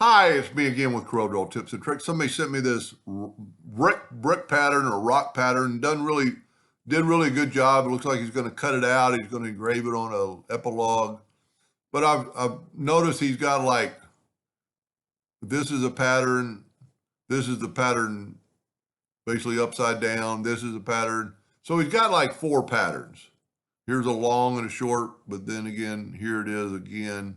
Hi, it's me again with Corel tips and tricks. Somebody sent me this brick pattern or rock pattern. Did really good job. It looks like he's going to cut it out. He's going to engrave it on a epilogue. But I've noticed he's got like, this is a pattern. This is the pattern basically upside down. This is a pattern. So he's got like 4 patterns. Here's a long and a short, but then again, here it is again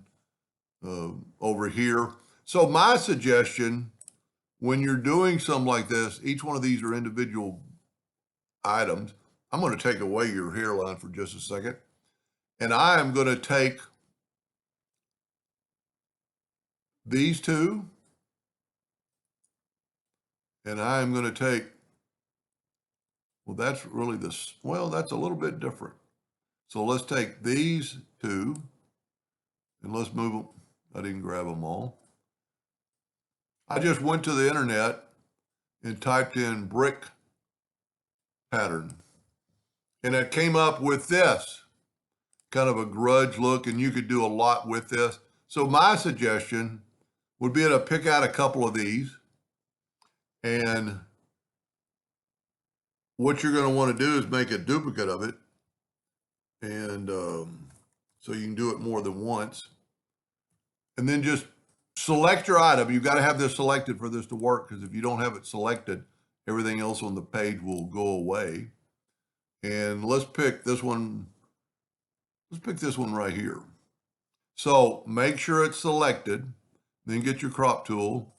over here. So my suggestion, when you're doing something like this, each one of these are individual items. I'm going to take away your hairline for just a second. And I am going to take these two, and I am going to take, well, that's really this, well, that's a little bit different. So let's take these two, and let's move them. I didn't grab them all. I just went to the internet and typed in brick pattern. And it came up with this kind of a grudge look, and you could do a lot with this. So my suggestion would be to pick out a couple of these. And what you're going to want to do is make a duplicate of it. And so you can do it more than once. And then just select your item. You've got to have this selected for this to work, because if you don't have it selected, everything else on the page will go away. And let's pick this one. Let's pick this one right here. So make sure it's selected, then get your crop tool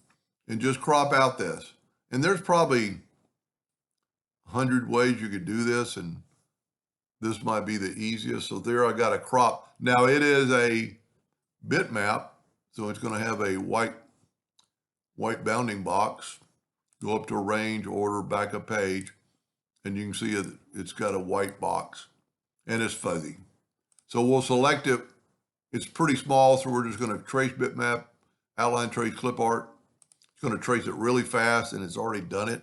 and just crop out this. And there's probably 100 ways you could do this, and this might be the easiest. So there I got a crop. Now it is a bitmap, so it's going to have a white bounding box. Go up to arrange, order, backup page, and you can see it's got a white box and it's fuzzy. So we'll select it. It's pretty small, so we're just going to trace bitmap, outline trace clip art. It's going to trace it really fast, and it's already done it.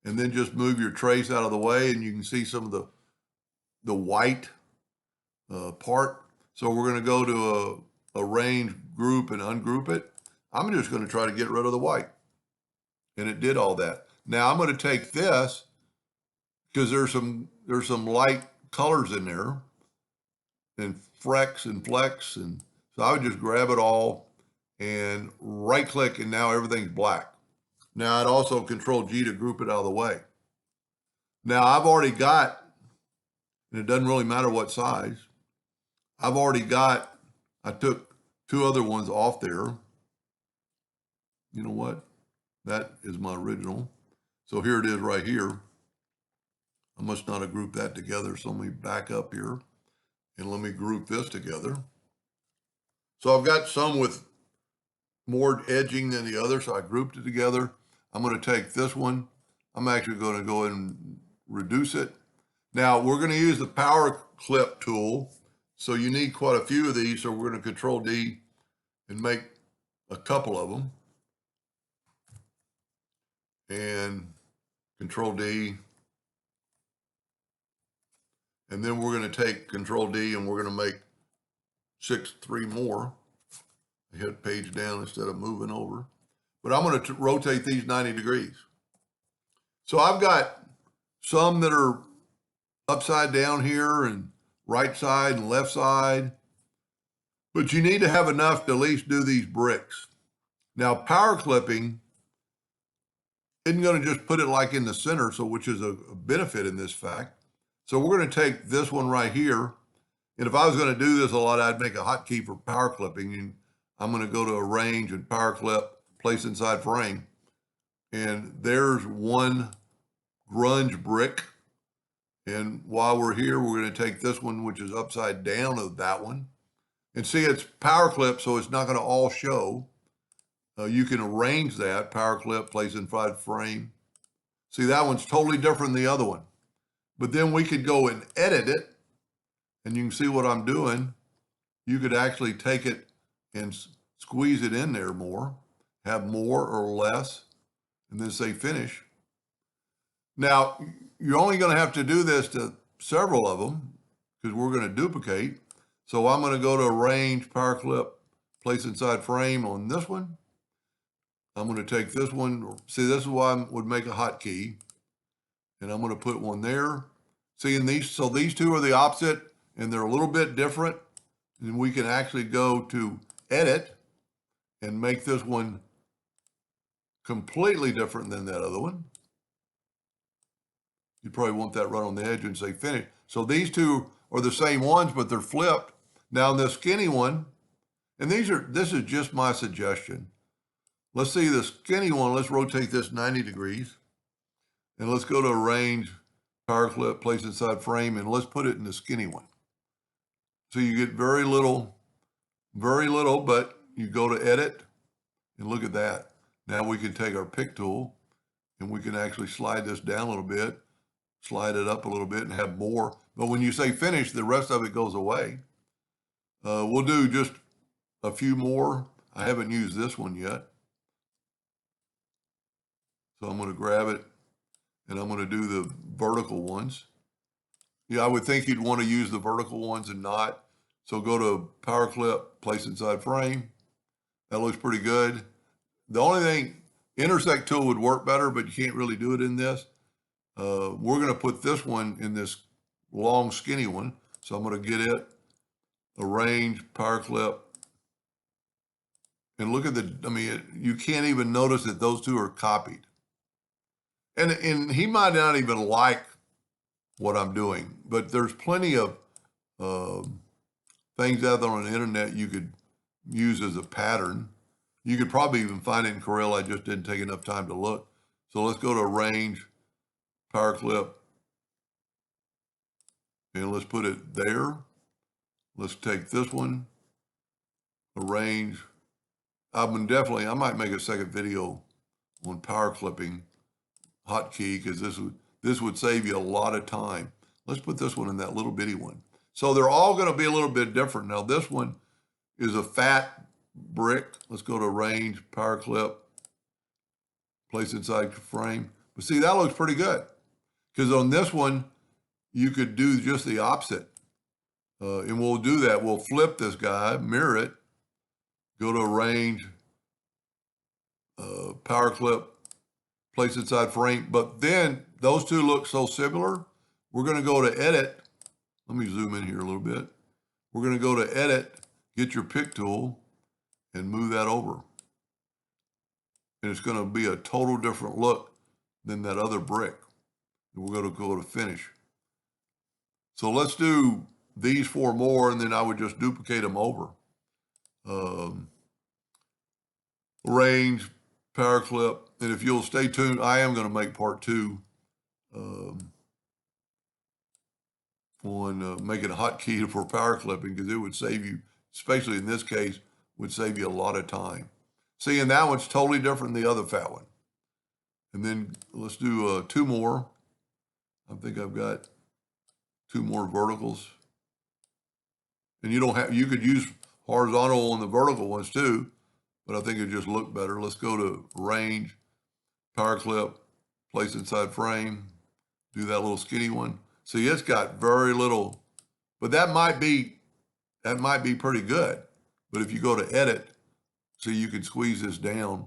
And then just move your trace out of the way, and you can see some of the white part. So we're going to go to arrange, group, and ungroup it. I'm just going to try to get rid of the white. And it did all that. Now I'm going to take this, because there's some light colors in there, and frecks and flecks, and so I would just grab it all and right click, and now everything's black. Now I'd also Control G to group it out of the way. Now I've already got, and it doesn't really matter what size, I took 2 other ones off there. You know what? That is my original. So here it is right here. I must not have grouped that together. So let me back up here and let me group this together. So I've got some with more edging than the other, so I grouped it together. I'm going to take this one. I'm actually going to go ahead and reduce it. Now we're going to use the power clip tool. So you need quite a few of these. So we're going to Control D and make a couple of them. And Control D. And then we're going to take Control D, and we're going to make 3 more. I hit page down instead of moving over. But I'm going to rotate these 90 degrees. So I've got some that are upside down here, and right side and left side. But you need to have enough to at least do these bricks. Now power clipping isn't going to just put it like in the center, so which is a benefit in this fact. So we're going to take this one right here. And if I was going to do this a lot, I'd make a hotkey for power clipping. And I'm going to go to arrange and power clip, place inside frame. And there's one grunge brick. And while we're here, we're going to take this one, which is upside down of that one. And see, it's power clip, so it's not going to all show. You can arrange that, power clip, place inside frame. See, that one's totally different than the other one. But then we could go and edit it, and you can see what I'm doing. You could actually take it and squeeze it in there more, have more or less, and then say finish. Now, you're only going to have to do this to several of them, because we're going to duplicate. So I'm going to go to arrange, power clip, place inside frame on this one. I'm going to take this one. See, this is why I would make a hotkey. And I'm going to put one there. See, so these two are the opposite, and they're a little bit different. And we can actually go to edit and make this one completely different than that other one. You probably want that right on the edge and say finish. So these two are the same ones, but they're flipped. Now the skinny one, and this is just my suggestion. Let's see the skinny one. Let's rotate this 90 degrees. And let's go to arrange, power clip, place inside frame, and let's put it in the skinny one. So you get very little, but you go to edit and look at that. Now we can take our pick tool and we can actually slide this down a little bit, slide it up a little bit and have more. But when you say finish, the rest of it goes away. We'll do just a few more. I haven't used this one yet. So I'm going to grab it and I'm going to do the vertical ones. Yeah, I would think you'd want to use the vertical ones and not. So go to power clip, place inside frame. That looks pretty good. The only thing, intersect tool would work better, but you can't really do it in this. We're going to put this one in this long skinny one. So I'm going to get it, arrange, power clip. And look at you can't even notice that those two are copied. And he might not even like what I'm doing, but there's plenty of things out there on the internet you could use as a pattern. You could probably even find it in Corel. I just didn't take enough time to look. So let's go to arrange, power clip, and let's put it there. Let's take this one, arrange. I might make a second video on power clipping hotkey because this would save you a lot of time. Let's put this one in that little bitty one. So they're all going to be a little bit different. Now this one is a fat brick. Let's go to arrange, power clip, place inside frame. But see, that looks pretty good because on this one, you could do just the opposite. And we'll do that. We'll flip this guy, mirror it, go to arrange, power clip, place inside frame. But then those two look so similar. We're going to go to edit. Let me zoom in here a little bit. We're going to go to edit, get your pick tool, and move that over. And it's going to be a total different look than that other brick. And we're going to go to finish. So let's do these 4 more, and then I would just duplicate them over. Arrange, power clip, and if you'll stay tuned, I am going to make part 2 on making a hotkey for power clipping because it would save you, especially in this case, would save you a lot of time. See, and that one's totally different than the other fat one. And then let's do 2 more. I think I've got 2 more verticals. And you could use horizontal on the vertical ones too, but I think it just looked better. Let's go to range, power clip, place inside frame, do that little skinny one. See, it's got very little, but that might be pretty good. But if you go to edit, see, you can squeeze this down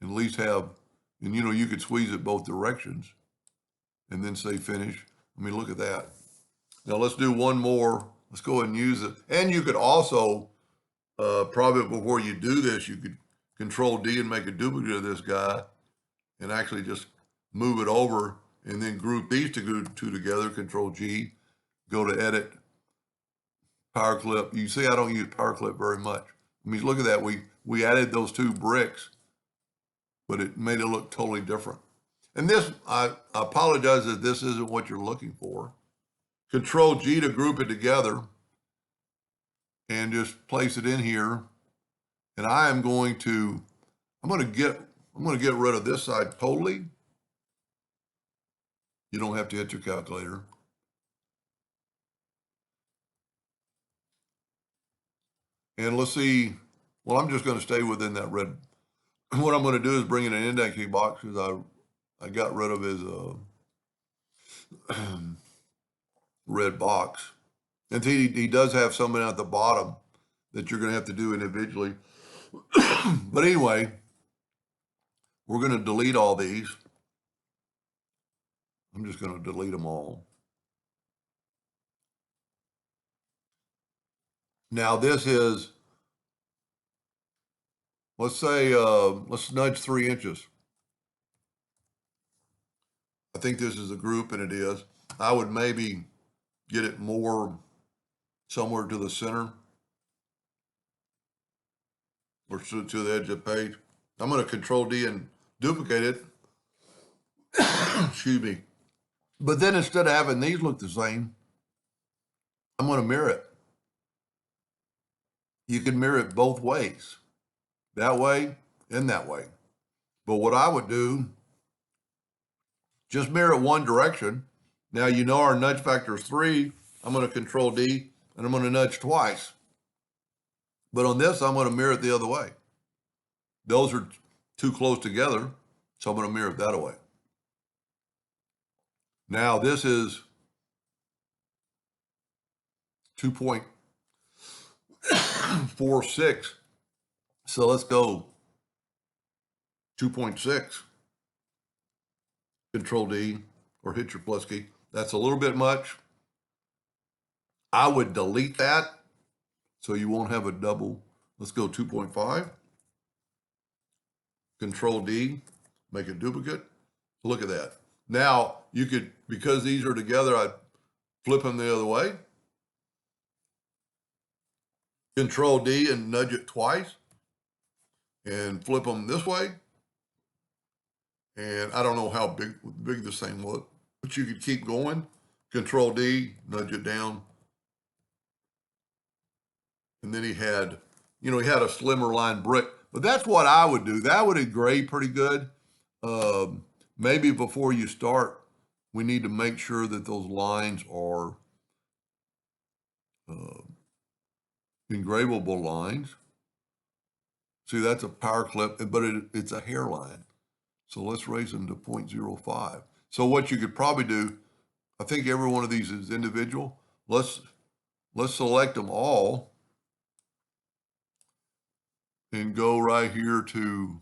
and at least have, and you could squeeze it both directions and then say finish. I mean, look at that. Now let's do one more. Let's go ahead and use it. And you could also, probably before you do this, you could Control D and make a duplicate of this guy and actually just move it over and then group these two together, Control G, go to edit, power clip. You see, I don't use power clip very much. I mean, look at that. We added those 2 bricks, but it made it look totally different. And this, I apologize that this isn't what you're looking for. Control G to group it together and just place it in here. And I'm going to get rid of this side totally. You don't have to hit your calculator. And let's see, well, I'm just going to stay within that red. What I'm going to do is bring in an indexing box because I got rid of his red box. And he does have something at the bottom that you're going to have to do individually. But anyway, We're going to delete all these. I'm just going to delete them all. Now this is, let's say, let's nudge 3 inches. I think this is a group, and it is. I would maybe get it more somewhere to the center or to the edge of the page. I'm going to Control D and duplicate it. Excuse me. But then instead of having these look the same, I'm going to mirror it. You can mirror it both ways, that way and that way. But what I would do, just mirror it one direction. Now you know our nudge factor is 3. I'm going to Control D and I'm going to nudge twice. But on this, I'm going to mirror it the other way. Those are too close together, so I'm going to mirror it that way. Now this is 2.46. So let's go 2.6. Control D or hit your plus key. That's a little bit much. I would delete that so you won't have a double. Let's go 2.5. Control D, make a duplicate. Look at that. Now you could, because these are together, I'd flip them the other way. Control D and nudge it twice and flip them this way. And I don't know how big this thing was, but you could keep going. Control D, nudge it down. And then he had, he had a slimmer line brick, but that's what I would do. That would engrave pretty good. Maybe before you start, we need to make sure that those lines are engravable lines. See, that's a power clip, but it's a hairline. So let's raise them to 0.05. So what you could probably do, I think every one of these is individual. Let's select them all and go right here to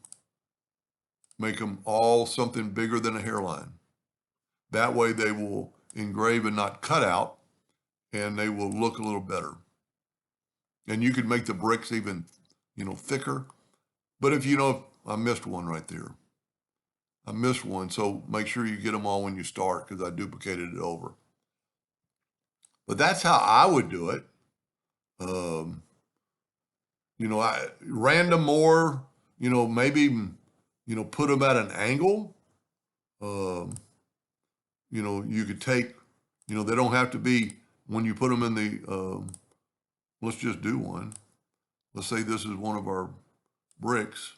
make them all something bigger than a hairline. That way they will engrave and not cut out, and they will look a little better. And you could make the bricks even, thicker. But if I missed one right there. I missed one, so make sure you get them all when you start because I duplicated it over. But that's how I would do it. I random more, maybe, put them at an angle. You could take, they don't have to be, when you put them in the, let's just do one. Let's say this is one of our bricks.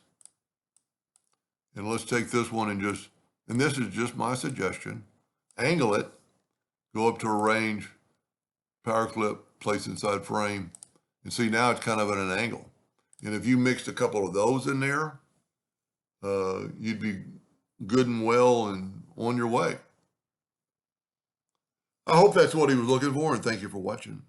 And let's take this one and this is just my suggestion, angle it, go up to arrange, power clip, place inside frame, and see now it's kind of at an angle. And if you mixed a couple of those in there, you'd be good and well and on your way. I hope that's what he was looking for, and thank you for watching.